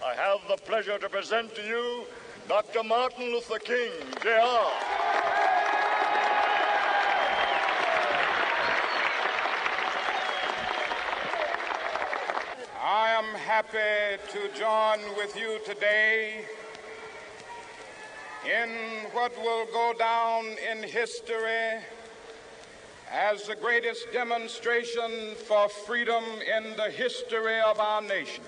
I have the pleasure to present to you Dr. Martin Luther King, Jr. I am happy to join with you today in what will go down in history as the greatest demonstration for freedom in the history of our nation.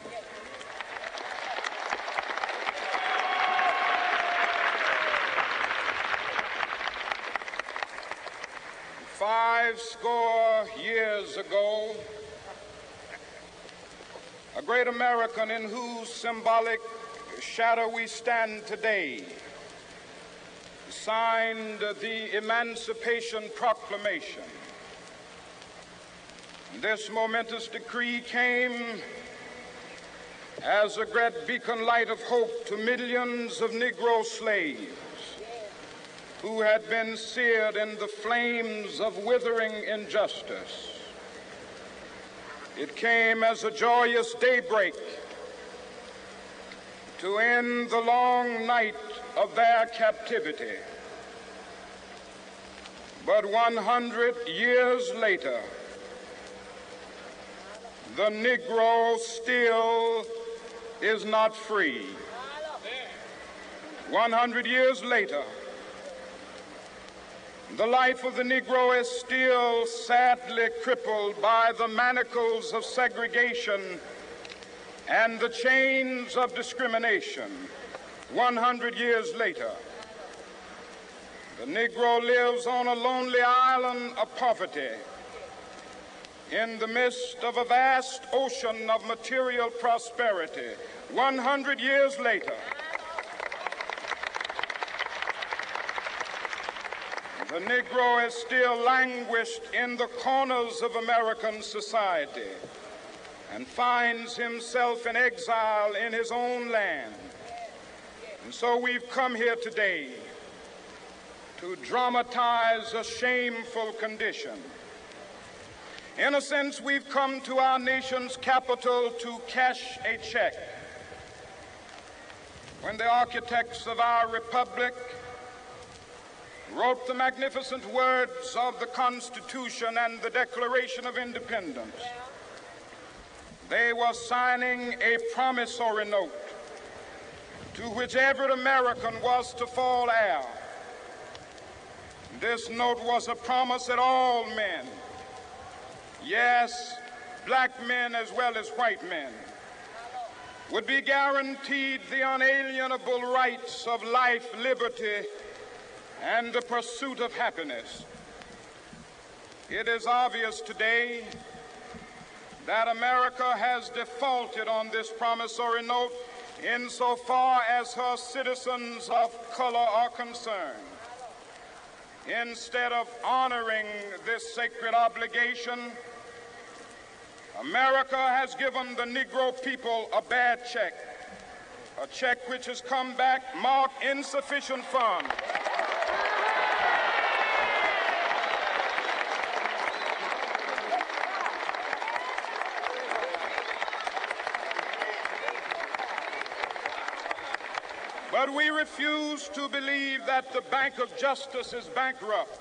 Fivescore years ago, a great American in whose symbolic shadow we stand today signed the Emancipation Proclamation. This momentous decree came as a great beacon light of hope to millions of Negro slaves who had been seared in the flames of withering injustice. It came as a joyous daybreak to end the long night of their captivity. But 100 years later, the Negro still is not free. 100 years later, the life of the Negro is still sadly crippled by the manacles of segregation and the chains of discrimination. 100 years later, the Negro lives on a lonely island of poverty in the midst of a vast ocean of material prosperity. 100 years later, the Negro is still languished in the corners of American society and finds himself in exile in his own land. And so we've come here today to dramatize a shameful condition. In a sense, we've come to our nation's capital to cash a check. When the architects of our republic wrote the magnificent words of the Constitution and the Declaration of Independence, they were signing a promissory note to which every American was to fall heir. This note was a promise that all men, yes, black men as well as white men, would be guaranteed the unalienable rights of life, liberty, and the pursuit of happiness. It is obvious today that America has defaulted on this promissory note insofar as her citizens of color are concerned. Instead of honoring this sacred obligation, America has given the Negro people a bad check, a check which has come back marked insufficient funds. But we refuse to believe that the Bank of Justice is bankrupt.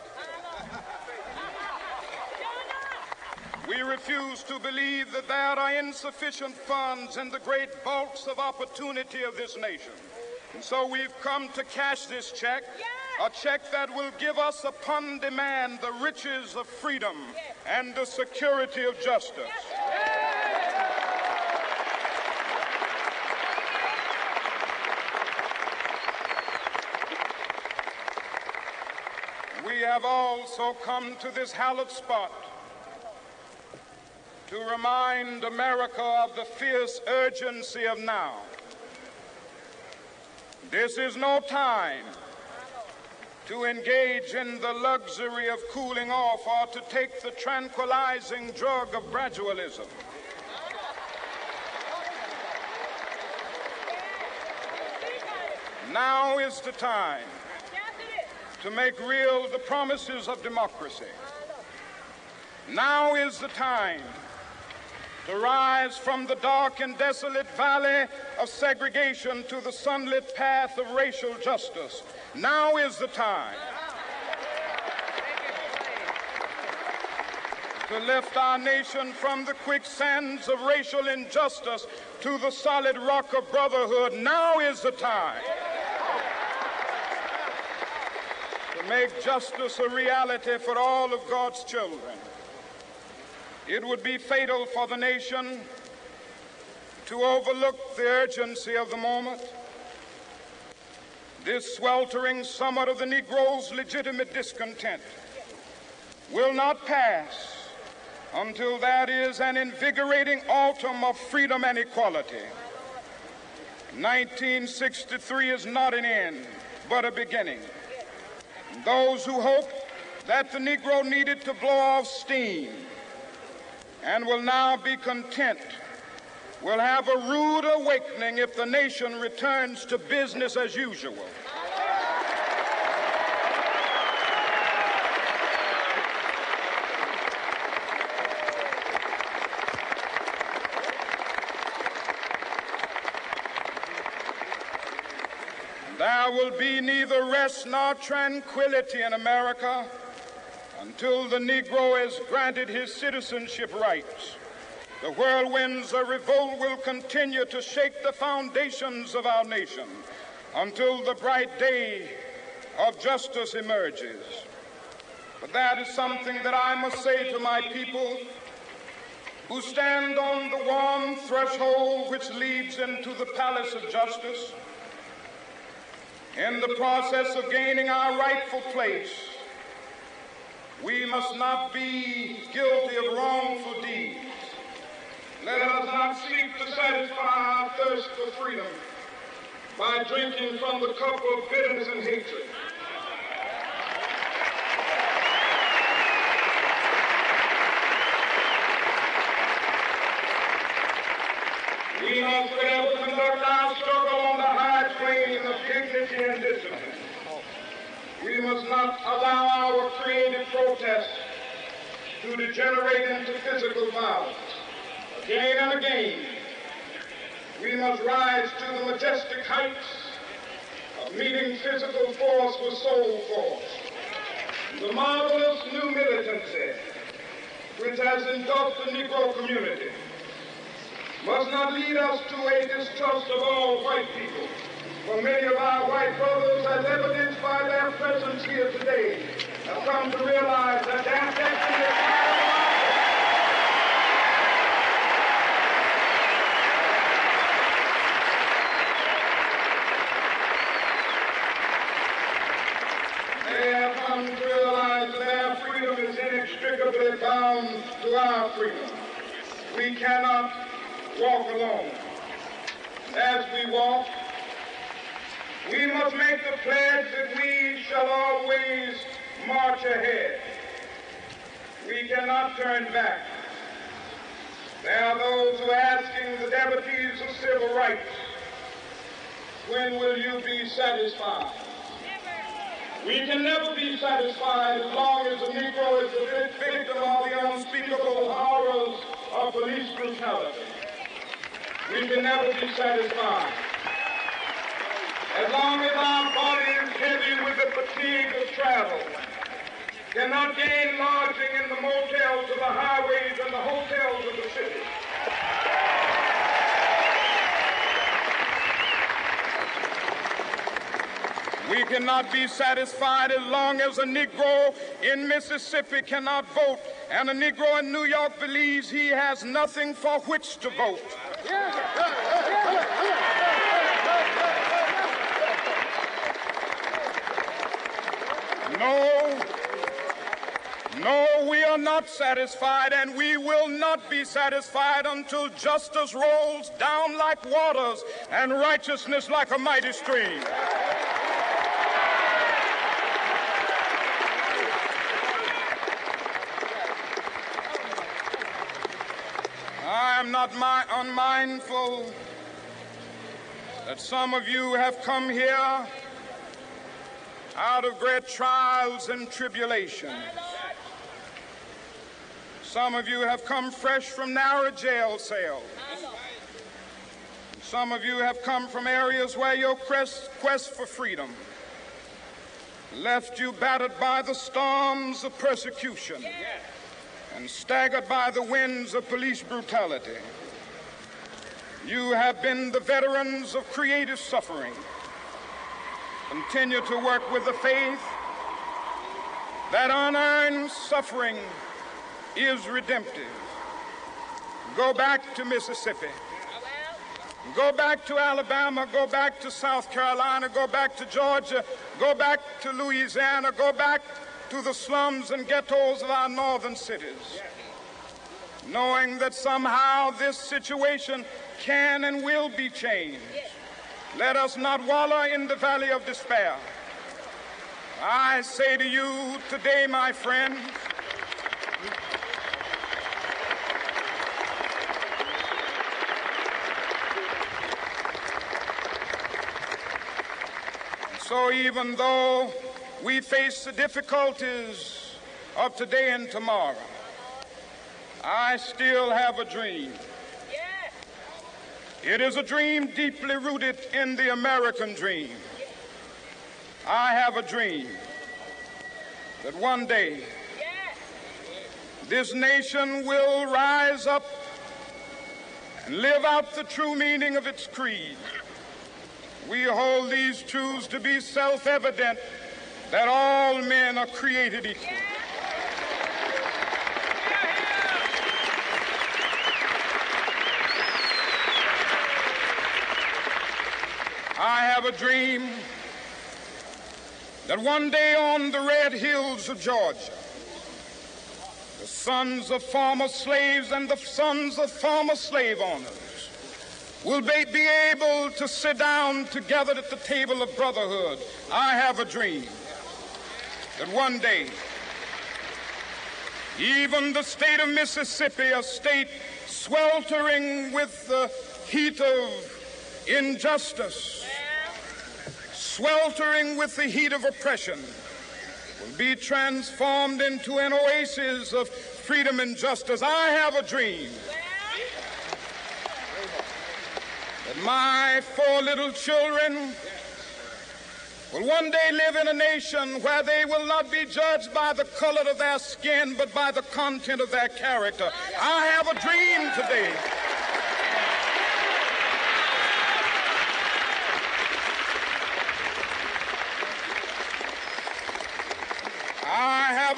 We refuse to believe that there are insufficient funds in the great vaults of opportunity of this nation. And so we've come to cash this check, a check that will give us upon demand the riches of freedom and the security of justice. We have also come to this hallowed spot to remind America of the fierce urgency of now. This is no time to engage in the luxury of cooling off or to take the tranquilizing drug of gradualism. Now is the time to make real the promises of democracy. Now is the time to rise from the dark and desolate valley of segregation to the sunlit path of racial justice. Now is the time to lift our nation from the quicksands of racial injustice to the solid rock of brotherhood. Now is the time to make justice a reality for all of God's children. It would be fatal for the nation to overlook the urgency of the moment. This sweltering summer of the Negro's legitimate discontent will not pass until that is an invigorating autumn of freedom and equality. 1963 is not an end, but a beginning. Those who hope that the Negro needed to blow off steam and will now be content will have a rude awakening if the nation returns to business as usual. There will be neither rest nor tranquility in America until the Negro is granted his citizenship rights. The whirlwinds of revolt will continue to shake the foundations of our nation until the bright day of justice emerges. But that is something that I must say to my people who stand on the warm threshold which leads into the palace of justice. In the process of gaining our rightful place, we must not be guilty of wrongful deeds. Let us not seek to satisfy our thirst for freedom by drinking from the cup of bitterness and hatred. We must fail to conduct our struggle on the high plane of dignity and discipline. We must not allow our creative protest to degenerate into physical violence. Again and again, we must rise to the majestic heights of meeting physical force with soul force. The marvelous new militancy which has engulfed the Negro community must not lead us to a distrust of all white people. For many of our white brothers, as evidenced by their presence here today, have come to realize that their destiny is not They have come to realize that their freedom is inextricably bound to our freedom. We we cannot walk alone. As we walk, we must make the pledge that we shall always march ahead. We cannot turn back. There are those who are asking the devotees of civil rights, when will you be satisfied? We can never be satisfied as long as the Negro is the victim of the unspeakable horrors of police brutality. We can never be satisfied. As long as our body is heavy with the fatigue of travel, cannot gain lodging in the motels of the highways and the hotels of the city. We cannot be satisfied as long as a Negro in Mississippi cannot vote, and a Negro in New York believes he has nothing for which to vote. No, we are not satisfied, and we will not be satisfied until justice rolls down like waters and righteousness like a mighty stream. I am not unmindful that some of you have come here out of great trials and tribulations. Some of you have come fresh from narrow jail cells. Some of you have come from areas where your quest for freedom left you battered by the storms of persecution and staggered by the winds of police brutality. You have been the veterans of creative suffering. Continue to work with the faith that unearned suffering is redemptive. Go back to Mississippi. Go back to Alabama. Go back to South Carolina. Go back to Georgia. Go back to Louisiana. Go back to the slums and ghettos of our northern cities, knowing that somehow this situation can and will be changed. Let us not wallow in the valley of despair. I say to you today, my friends, so even though we face the difficulties of today and tomorrow, I still have a dream. It is a dream deeply rooted in the American dream. I have a dream that one day this nation will rise up and live out the true meaning of its creed. We hold these truths to be self-evident, that all men are created equal. I have a dream that one day on the red hills of Georgia, the sons of former slaves and the sons of former slave owners will be able to sit down together at the table of brotherhood. I have a dream that one day, even the state of Mississippi, a state sweltering with the heat of injustice, sweltering with the heat of oppression, will be transformed into an oasis of freedom and justice. I have a dream that my 4 little children will one day live in a nation where they will not be judged by the color of their skin, but by the content of their character. I have a dream today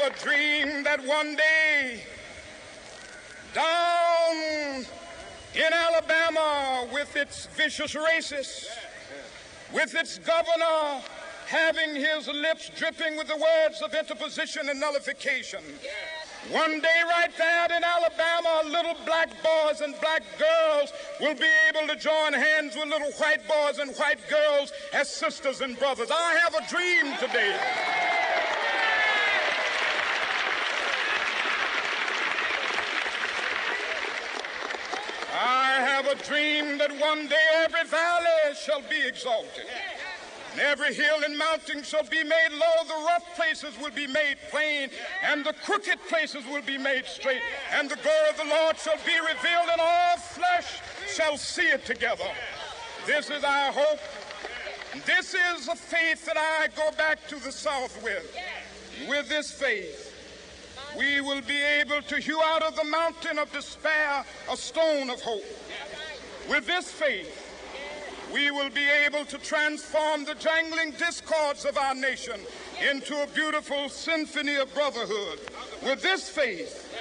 a dream that one day down in Alabama, with its vicious racists, with its governor having his lips dripping with the words of interposition and nullification, One day right there in Alabama, little black boys and black girls will be able to join hands with little white boys and white girls as sisters and brothers. I have a dream today. I have a dream that one day every valley shall be exalted, and every hill and mountain shall be made low. The rough places will be made plain, and the crooked places will be made straight. And the glory of the Lord shall be revealed, and all flesh shall see it together. This is our hope. This is a faith that I go back to the South with. With this faith, we will be able to hew out of the mountain of despair a stone of hope. With this faith, we will be able to transform the jangling discords of our nation into a beautiful symphony of brotherhood. With this faith,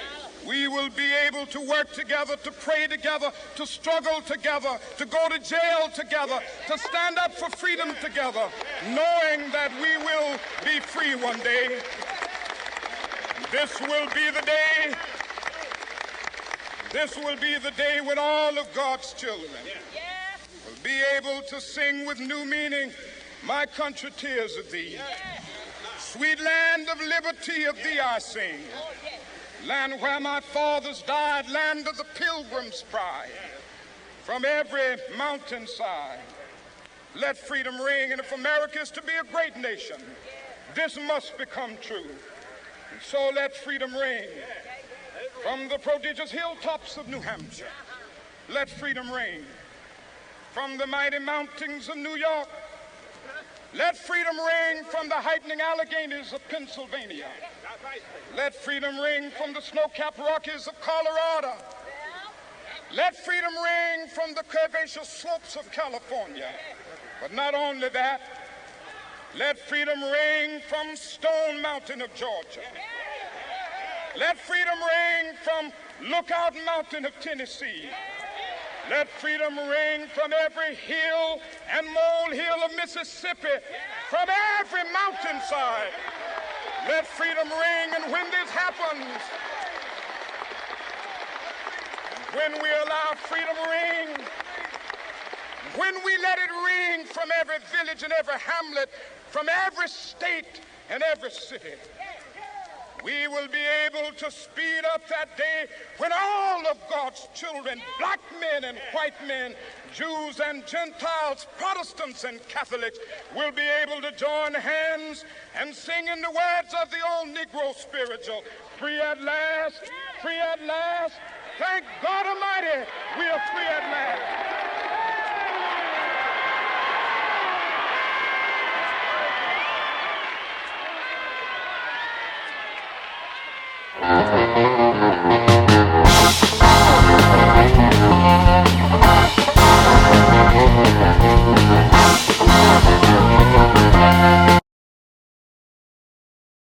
we will be able to work together, to pray together, to struggle together, to go to jail together, to stand up for freedom together, knowing that we will be free one day. This will be the day. This will be the day when all of God's children will be able to sing with new meaning, "My country, tears of thee. Sweet land of liberty, of thee I sing. Land where my fathers died, land of the pilgrim's pride. From every mountainside, let freedom ring. And if America is to be a great nation, this must become true. And so let freedom ring from the prodigious hilltops of New Hampshire. Let freedom ring from the mighty mountains of New York. Let freedom ring from the heightening Alleghenies of Pennsylvania. Let freedom ring from the snow-capped Rockies of Colorado. Let freedom ring from the curvaceous slopes of California. But not only that, let freedom ring from Stone Mountain of Georgia. Let freedom ring from Lookout Mountain of Tennessee. Let freedom ring from every hill and molehill of Mississippi, from every mountainside. Let freedom ring, and when this happens, when we allow freedom ring, when we let it ring from every village and every hamlet, from every state and every city, we will be able to speed up that day when all of God's children, black men and white men, Jews and Gentiles, Protestants and Catholics, will be able to join hands and sing in the words of the old Negro spiritual, "Free at last, free at last. Thank God Almighty, we are free at last." Thank you.